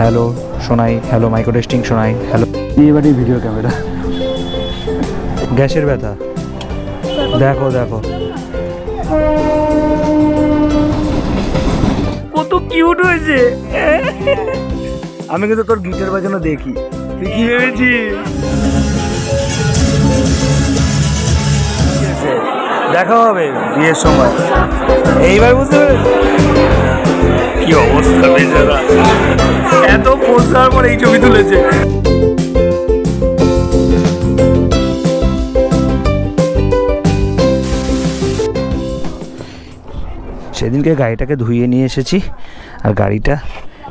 Hello শোনাই, hello micro testing শোনাই, hello. এবারে ভিডিও ক্যামেরা, গ্যাসের ব্যথা, দেখো দেখো কত কিউট হয়েছে। আমি কিন্তু তোর গিটার বাজানো দেখি, তুই কি ভেবেছিস? দেখা হবে বিয়ের সময়, এইবার বুঝতে পেরেছি কি অবস্থা বেচারা, এত পোস্ট দেওয়ার পর এই ছবি তুলেছে। সেদিনকে গাড়িটাকে ধুইয়ে নিয়ে এসেছি, আর গাড়িটা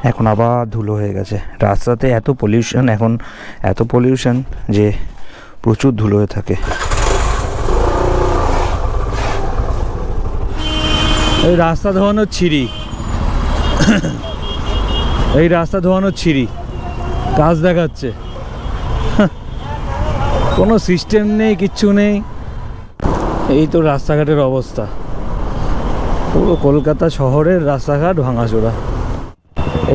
এখন আবার ধুলো হয়ে গেছে। রাস্তাতে এত পলিউশন, এখন এত পলিউশন যে প্রচুর ধুলো হয়ে থাকে। এই রাস্তা ধোয়ানোর ছিঁড়ি, এই রাস্তা ধোয়ানোর ছিঁড়ি কাজ দেখাচ্ছে, কোনো সিস্টেম নেই, কিচ্ছু নেই। এই তো রাস্তাঘাটের অবস্থা, পুরো কলকাতা শহরের রাস্তাঘাট ভাঙাচোরা।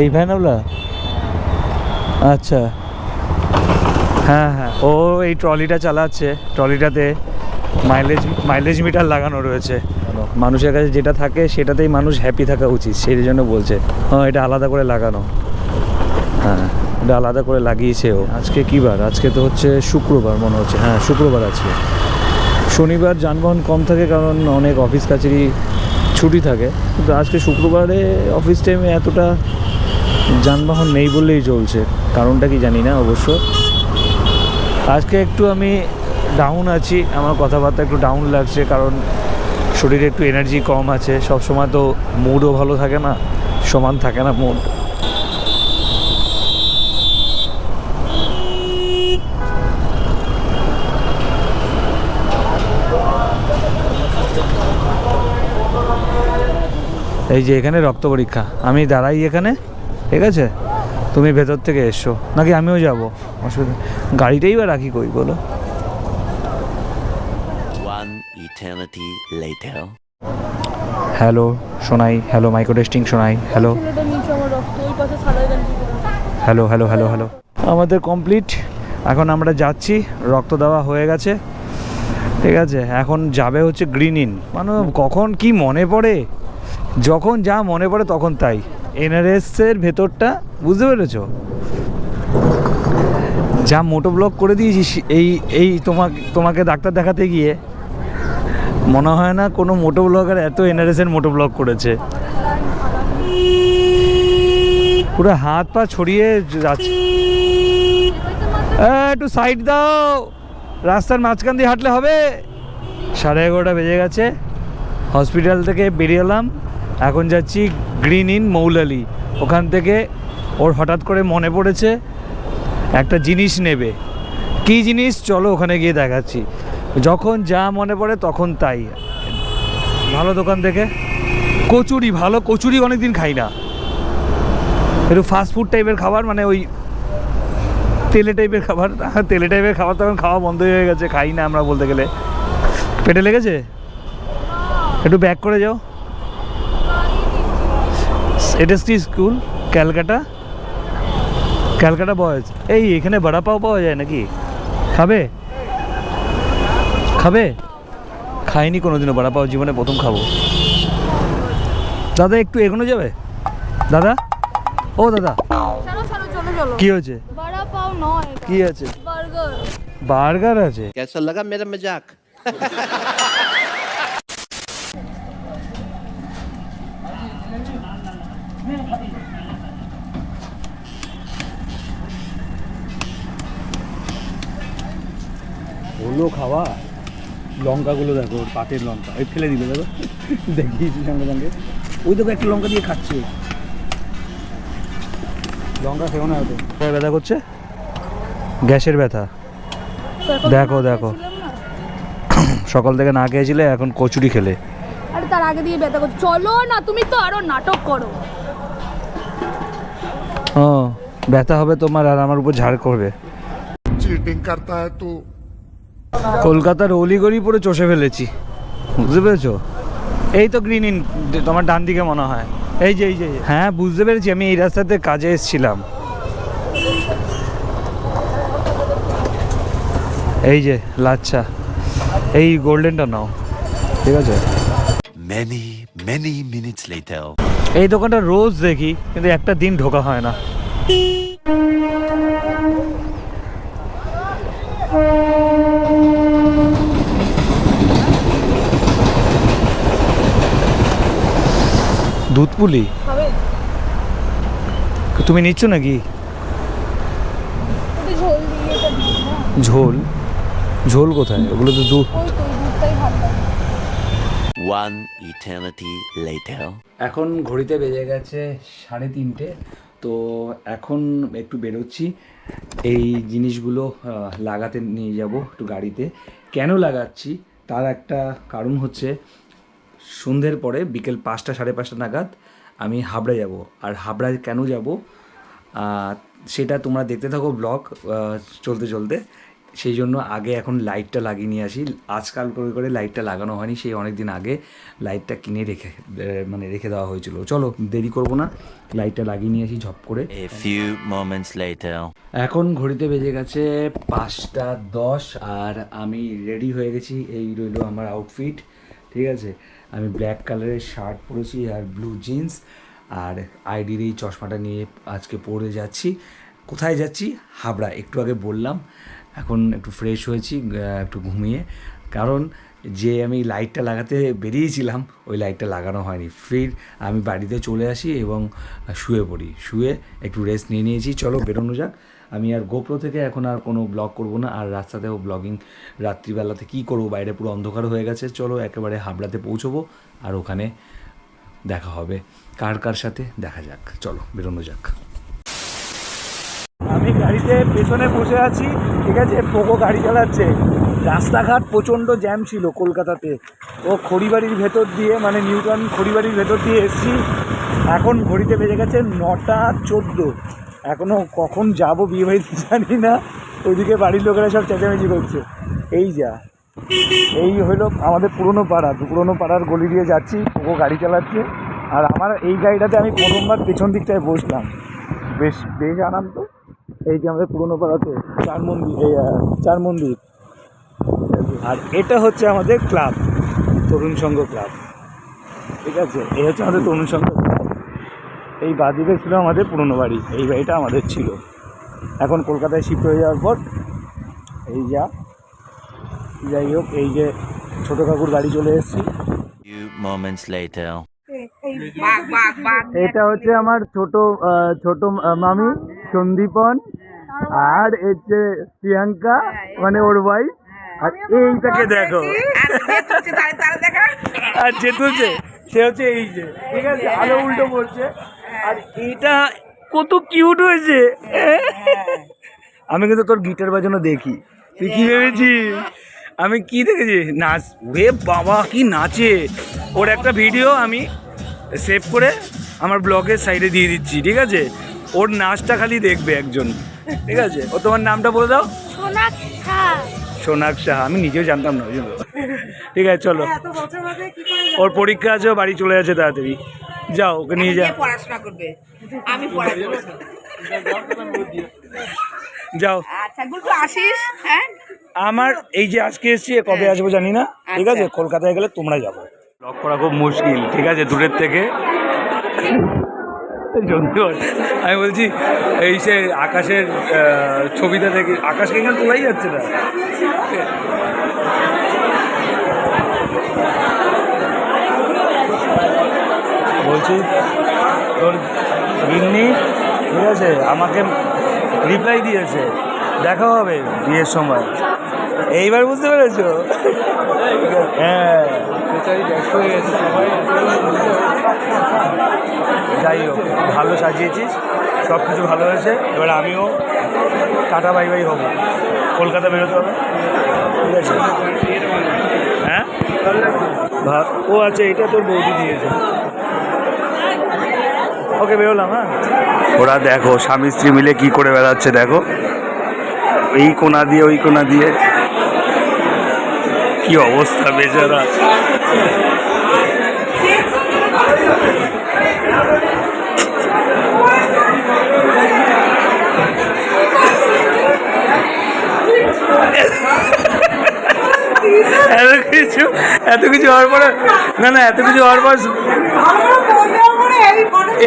এই ভ্যানওয়ালা, আচ্ছা হ্যাঁ হ্যাঁ, ও এই ট্রলিটা চালাচ্ছে, ট্রলিটাতে মাইলেজ মিটার লাগানো রয়েছে। মানুষের কাছে যেটা থাকে সেটাতেই মানুষ হ্যাপি থাকা উচিত, সেই জন্য বলছে হ্যাঁ এটা আলাদা করে লাগানো। হ্যাঁ এটা আলাদা করে লাগিয়েছে ও। আজকে কী বার? আজকে তো হচ্ছে শুক্রবার মনে হচ্ছে, হ্যাঁ শুক্রবার আজকে। শনিবার যানবাহন কম থাকে কারণ অনেক অফিস কাছারি ছুটি থাকে, কিন্তু আজকে শুক্রবারে অফিস টাইমে এতটা যানবাহন নেই বললেই চলছে। কারণটা কি জানি না অবশ্য। আজকে একটু আমি ডাউন আছি, আমার কথাবার্তা একটু ডাউন লাগছে, কারণ শরীরে একটু এনার্জি কম আছে। সব সময় তো মুডও ভালো থাকে না, সমান থাকে না মুড। এই যে এখানে রক্ত পরীক্ষা, আমি দাঁড়াই এখানে, ঠিক আছে? তুমি ভেতর থেকে এসো নাকি আমিও যাব? অসুবিধা, গাড়িটাই বা রাখি কই বলো? হ্যালো শোনাই, হ্যালো মাইক্রো টেস্টিং শোনাই, hello hello hello hello hello. আমাদের কমপ্লিট, এখন আমরা যাচ্ছি, রক্ত দেওয়া হয়ে গেছে, ঠিক আছে? এখন যাবে হচ্ছে গ্রিন ইন। মানে কখন কি মনে পড়ে, যখন যা মনে পড়ে তখন তাই। এনআরএসের ভেতরটা বুঝতে পেরেছ, যা মোটো ব্লক করে দিয়েছিস এই তোমাকে ডাক্তার দেখাতে গিয়ে মনে হয় না কোনো মোটো ব্লগার এত এনআরএসের মোটো ব্লক করেছে। পুরো হাত পা ছড়িয়ে যাচ্ছে। একটু সাইড দাও, রাস্তার মাঝখান দিয়ে হাঁটলে হবে। 11:30 বেজে গেছে, হসপিটাল থেকে বেরিয়ে এলাম, এখন যাচ্ছি গ্রিন ইন মৌলালি। ওখান থেকে ওর হঠাৎ করে মনে পড়েছে একটা জিনিস নেবে। কী জিনিস চলো ওখানে গিয়ে দেখাচ্ছি। যখন যা মনে পড়ে তখন তাই। ভালো দোকান থেকে কচুরি, ভালো কচুরি অনেকদিন খাই না, একটু ফাস্টফুড টাইপের খাবার, মানে ওই তেলে টাইপের খাবার। তেলে টাইপের খাবার তখন খাওয়া বন্ধ হয়ে গেছে, খাই না আমরা বলতে গেলে। পেটে লেগেছে, একটু ব্যাক করে যাও। SST school, Calcutta boys. এই এখানে বড়া পাও পাওয়া যায় নাকি? খাবে? খাইনি কোনোদিনও বড়া পাও, জীবনে প্রথম খাবো। দাদা একটু এগোনো যাবে? দাদা, ও দাদা, কি হয়েছে? কি আছে? বার্গার আছে? कैसा लगा मेरा मजाक? হলো খাওয়া। লঙ্কাগুলো দেখো, পাটের লঙ্কা, ওই ফেলে দিল দেখো, দেখিয়েছি সঙ্গে সঙ্গে। ওই দেখো একটা লঙ্কা দিয়ে খাচ্ছে। লঙ্কা খেও না, হয়তো ব্যথা করছে, গ্যাসের ব্যথা, দেখো দেখো। সকাল থেকে না খেয়েছিলে, এখন কচুরি খেলে। আরে তার আগে দিয়ে ব্যথা করছে। চলো না, তুমি তো আরো নাটক করো। ও ব্যথা হবে তোমার, আর আমার উপর ঝাড় করবে। चीटिंग करता है तू। কলকাতার অলিগলি পুরো চষে ফেলেছি, বুঝতে পেরেছো? এই তো গ্রিন ইন, তোমার ডান দিকে মনে হয়। এই যে হ্যাঁ বুঝতে পেরেছি, আমি এই রাস্তাতে কাজে এসেছিলাম। এই যে লাচ্ছা, এই গোল্ডেনটা নাও, ঠিক আছে। Many, many minutes later. এই দোকানটা রোজ দেখি, কিন্তু একটা দিন ঢোকা হয় না। দুধ পুলি খাবে? তুমি নিচ্ছ নাকি? একটু ঝোল দিয়ে এটা দিই না। ঝোল? ঝোল কোথায়? ওগুলো তো দুধ। ওই তো ওই দুধটাই ভালো লাগে। One eternity later. এখন ঘড়িতে বেজে গেছে 3:30, তো এখন একটু বেরোচ্ছি। এই জিনিসগুলো লাগাতে নিয়ে যাব একটু গাড়িতে। কেন লাগাচ্ছি তার একটা কারণ হচ্ছে, সন্ধ্যের পরে বিকেল 5টা 5:30 নাগাদ আমি হাবড়া যাব। আর হাবড়ায় কেন যাব সেটা তোমরা দেখতে থাকো ব্লগ চলতে চলতে। সেই জন্য আগে এখন লাইটটা লাগিয়ে নিয়ে আসি। আজকাল করে লাইটটা লাগানো হয়নি, সেই অনেক দিন আগে লাইটটা কিনে রেখে দেওয়া হয়েছিল। চলো দেরি করবো না, লাইটটা লাগিয়ে নিয়ে আসি ঝপ করে। A few moments later. এখন ঘড়িতে বেজে গেছে 5:10 আর আমি রেডি হয়ে গেছি। এই রইলো আমার আউটফিট, ঠিক আছে। আমি ব্ল্যাক কালারের শার্ট পরেছি আর ব্লু জিন্স, আর আইডির এই চশমাটা নিয়ে আজকে পরে যাচ্ছি। কোথায় যাচ্ছি? হাবড়া। একটু আগে বললাম। এখন একটু ফ্রেশ হয়েছি একটু ঘুমিয়ে, কারণ যে আমি লাইটটা লাগাতে বেরিয়েছিলাম ওই লাইটটা লাগানো হয়নি। ফির আমি বাড়িতে চলে আসি এবং শুয়ে পড়ি। শুয়ে একটু রেস্ট নিয়ে নিয়েছি। চলো বেরোনো যাক। আমি আর গোপ্রো থেকে এখন আর কোনো ব্লগ করব না, আর রাস্তাতেও ব্লগিং রাত্রিবেলাতে কী করবো, বাইরে পুরো অন্ধকার হয়ে গেছে। চলো একেবারে হাবড়াতে পৌঁছবো, আর ওখানে দেখা হবে কার কার সাথে দেখা যাক। চলো বেরোনো যাক। আমি গাড়িতে পেছনে বসে আছি, ঠিক আছে। পোকো গাড়ি চালাচ্ছে। রাস্তাঘাট প্রচণ্ড জ্যাম ছিল কলকাতাতে। ও খড়িবাড়ির ভেতর দিয়ে, মানে নিউটাউন খড়িবাড়ির ভেতর দিয়ে এসেছি। এখন ঘড়িতে বেজে গেছে 9:14। এখনও কখন যাব বিয়েবাড়িতে জানি না। ওইদিকে বাড়ির লোকেরা সব চেঁচামেচি করছে। এই হলো আমাদের পুরনো পাড়ার গলি দিয়ে যাচ্ছি। পোকো গাড়ি চালাচ্ছে, আর আমার এই গাড়িটাতে আমি প্রথমবার পেছন দিকটায় বসলাম। বেশ আরাম তো। এই যে আমাদের পুরনো পাড়াতে চার মন্দির, আর এটা হচ্ছে আমাদের ক্লাব, তরুণ সংঘ ক্লাব, ঠিক আছে। এই হচ্ছে আমাদের তরুণ সংঘ ক্লাব। এই বাদিকে ছিল আমাদের পুরনো বাড়ি, এই বাড়িটা আমাদের ছিল। এখন কলকাতায় শিফট হয়ে যাওয়ার পর যাই হোক, এই যে ছোটো কাকুর গাড়ি চলে এসেছি। Few moments later. এটা হচ্ছে আমার ছোট মামি সন্দীপন, আর এই যে প্রিয়াঙ্কা, মানে ওর ভাই। আর এইটাকে দেখো, আর যে তুলছে সে হচ্ছে এই যে, ঠিক আছে। আলো উল্টো পড়ছে, আর এটা কত কিউট হয়েছে। আমি কিন্তু তোর গিটার বাজানো দেখি, তুই কি ভেবেছিস? আমি কি দেখেছি নাচ, ওরে বাবা কি নাচে। ওর একটা ভিডিও আমি সেভ করে আমার ব্লগের সাইডে দিয়ে দিচ্ছি, ঠিক আছে। ওর নাচটা খালি দেখবে একজন, ঠিক আছে। ও তোমার নামটা বলে দাও। সোনাক সাহা। আমি নিজেও জানতাম না, বুঝলো। ঠিক আছে চলো, ওর পরীক্ষা আছে, ও বাড়ি চলে যাচ্ছে তাড়াতাড়ি। যাও ওকে নিয়ে যাও, পড়াশোনা করবে। আমি পড়াশোনা যাও। আচ্ছা গুলটু আসিস। হ্যাঁ আমার এই যে আজকে এসেছি, কবে আসবো জানি না, ঠিক আছে। কলকাতায় গেলে তোমরা যাবো। ব্লগ করা খুব মুশকিল, ঠিক আছে, দূরের থেকে। আমি বলছি এই সে আকাশের ছবিটা দেখি, আকাশকে এখানে তোলাই যাচ্ছে না। বলছি তোর গিন্নি, ঠিক আছে, আমাকে রিপ্লাই দিয়েছে, দেখা হবে বিয়ের সময়। এইবার বুঝতে পেরেছো? হ্যাঁ, ব্যস্ত হয়ে গেছে সবাই। যাই হোক, ভালো সাজিয়েছিস, সব কিছু ভালো হয়েছে। এবার আমিও টাটা বাই বাই হবো, কলকাতা বেরোতে হবে, ঠিক আছে। হ্যাঁ ও আচ্ছা, এটা তোর বৌদি দিয়েছে। ওকে বেরোলাম। হ্যাঁ, ওরা দেখো স্বামী স্ত্রী মিলে কি করে বেড়াচ্ছে, দেখো এই কোনা দিয়ে ওই কোনা দিয়ে, কি অবস্থা বেচারা। এত কিছু হওয়ার পরে না এত কিছু হওয়ার পর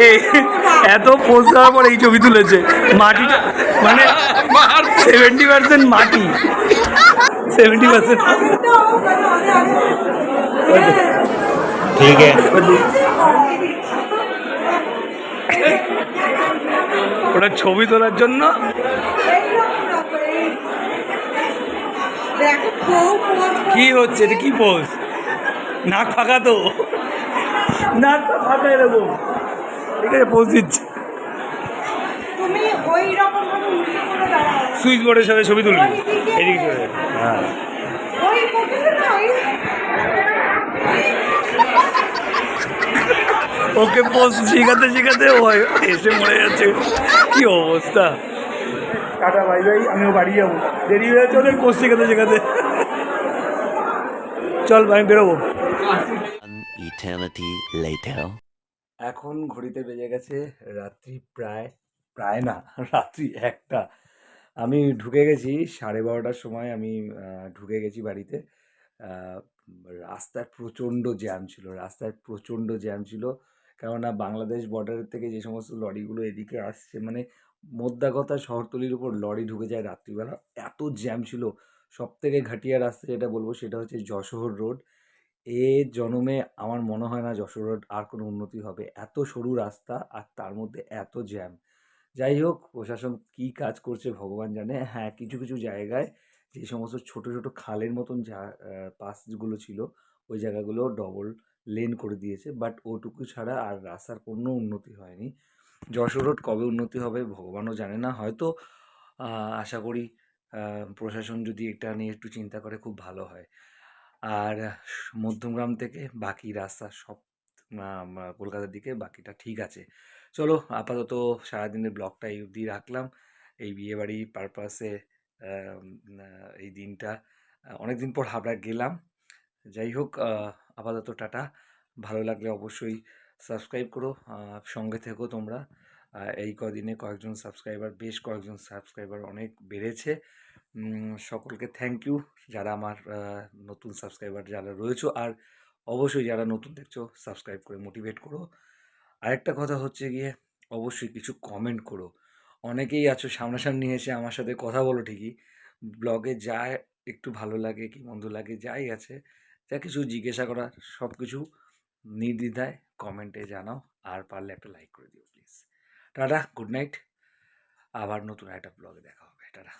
এই এত পোস্ট দেওয়ার পর এই ছবি তুলেছে মাটিটা মানে 70% মাটি 70% ঠিক আছে ওটা ছবি তোলার জন্য কি হচ্ছে এটা কি পোজ নাক ফাঁকা তো নাক ফাঁকা এরকম ঠিক আছে পোজ দিচ্ছে তুমি ওই রকম ভাবে উঠে করে দাঁড়াও সুইচ বোর্ডের সাথে ছবি তুলবি এদিকে চলে যাবে। হ্যাঁ ওই করতে না ওই ওকে পোজ শিখাতে শিখাতে ও এসে মরে যাচ্ছে কি অবস্থা টাটা ভাই ভাই আমিও বাড়ি যাবো দেরি হয়ে যাচ্ছে ওদের পোজ শিখাতে শিখাতে চল ভাই বেরোবো One eternity later. এখন ঘড়িতে বেজে গেছে রাত্রি প্রায় প্রায় না রাত্রি 1টা আমি ঢুকে গেছি 12:30টার সময় আমি ঢুকে গেছি বাড়িতে আহ, রাস্তায় প্রচণ্ড জ্যাম ছিল কেননা বাংলাদেশ বর্ডারের থেকে যে সমস্ত লরিগুলো এদিকে আসছে মানে মোদ্দা কথা শহরতলির উপর লরি ঢুকে যায় রাত্রিবেলা এত জ্যাম ছিল সব থেকে ঘাটিয়া রাস্তা যেটা বলবো সেটা হচ্ছে যশোর রোড এ জনমে আমার মনে হয় না যশোর রোড আর কোনো উন্নতি হবে এত সরু রাস্তা আর তার মধ্যে এত জ্যাম যাই হোক প্রশাসন কী কাজ করছে ভগবান জানে হ্যাঁ কিছু কিছু জায়গায় যে সমস্ত ছোট ছোট খালের মতন যা পাসগুলো ছিল ওই জায়গাগুলো ডবল লেন করে দিয়েছে বাট ওটুকু ছাড়া আর রাস্তার কোনো উন্নতি হয়নি যশোর রোড কবে উন্নতি হবে ভগবানও জানে না হয়তো আশা করি প্রশাসন যদি এটা নিয়ে একটু চিন্তা করে খুব ভালো হয় আর মধ্যমগ্রাম থেকে বাকি রাস্তা সব কলকাতার দিকে বাকিটা ঠিক আছে চলো আপাতত সারাদিনের ব্লগটা এই অবধি রাখলাম এই বিয়েবাড়ি পারপাসে এই দিনটা অনেক দিন পর হাবড়া গেলাম যাই হোক আপাতত টাটা ভালো লাগলে অবশ্যই সাবস্ক্রাইব করো সঙ্গে থেকো তোমরা এই কদিনে বেশ কয়েকজন সাবস্ক্রাইবার অনেক বেড়েছে সকলকে থ্যাংক ইউ যারা আমার নতুন সাবস্ক্রাইবার যারা রয়েছো আর অবশ্যই যারা নতুন দেখছো সাবস্ক্রাইব করে মোটিভেট করো আরেকটা কথা হচ্ছে গিয়ে অবশ্যই কিছু কমেন্ট করো অনেকেই আছো সামনাসামনি এসে আমার সাথে কথা বলো ঠিকই ব্লগে যা একটু ভালো লাগে কি মন্দ লাগে যাই আছে যা কিছু জিজ্ঞাসা করার সব কিছু নির্দ্বিধায় কমেন্টে জানাও আর পারলে একটা লাইক করে দিও প্লিজ টাটা গুড নাইট আবার নতুন একটা ব্লগে দেখা হবে টাটা